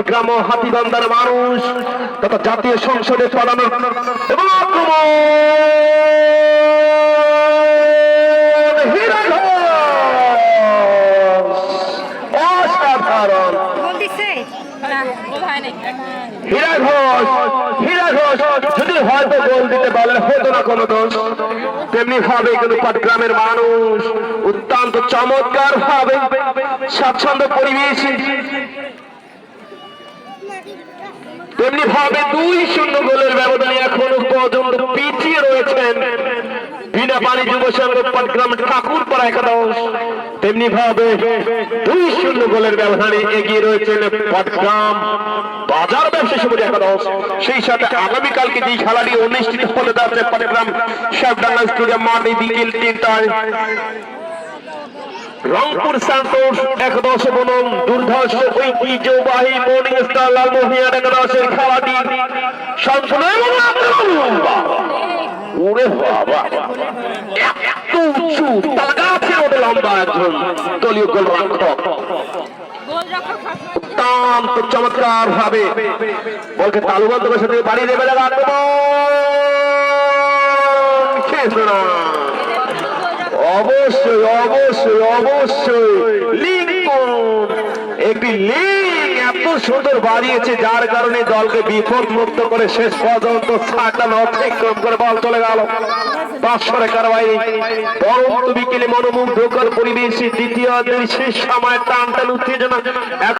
গ্রাম হাতিবান্ধার মানুষ তথা জাতীয় সংসদে পালানো এবং আক্রমণ অসাধারণ হীরা ঘোষ যদি হয়তো গোল দিতে পারলে হতো না কোনো দোষ, তেমনি ভাবে কিন্তু পাটগ্রামের মানুষ অত্যন্ত চমৎকার ভাবে স্বাচ্ছন্দ্য পরিবেশে তেমনি ভাবে 2-0 গোলের ব্যবধানে এখনো পর্যন্ত পিছিয়ে রয়েছেন বিনা পানি যুব সংঘ পাটগ্রাম ঠাকুরপাড়া একাদশ। তেমনি ভাবে 2-0 গোলের ব্যবধানে এগিয়ে রয়েছেন পাটগ্রাম বাজার ব্যবসা সমিতি একাদশ। সেই সাথে আগামীকালকে যে খেলাটি অনুষ্ঠিত হতে যাচ্ছে পাটগ্রাম শেফডাঙ্গা স্টেডিয়াম মাঠে বিকেল 3টায় রংপুর সান্তোষ একাদশ বনাম দুর্ধর্ষ ঐতিহ্যবাহী মর্নিং স্টার লালমোহনিয়ার একাদশের খেলাটি ওরে বাবা এত উঁচু তাগাছের মতো লম্বা একজন দলীয় গোলরক্ষক অত্যন্ত চমৎকার ভাবে বলকে তালুবন্ধকের সাথে বাড়ি দেবে অবশ্যই অবশ্যই অবশ্যই একটি লিঙ্ক এত সুন্দর বাড়িয়েছে যার কারণে দলকে বিপদ মুক্ত করে শেষ পর্যন্ত ছাড়ানো অতিক্রম করে বল চলে গেল বাসরে কারবাই পরবর্তী বিকেলে মনোমুগ্ধকর পরিবেশে দ্বিতীয় শেষ সময় টান টান উত্তেজনা।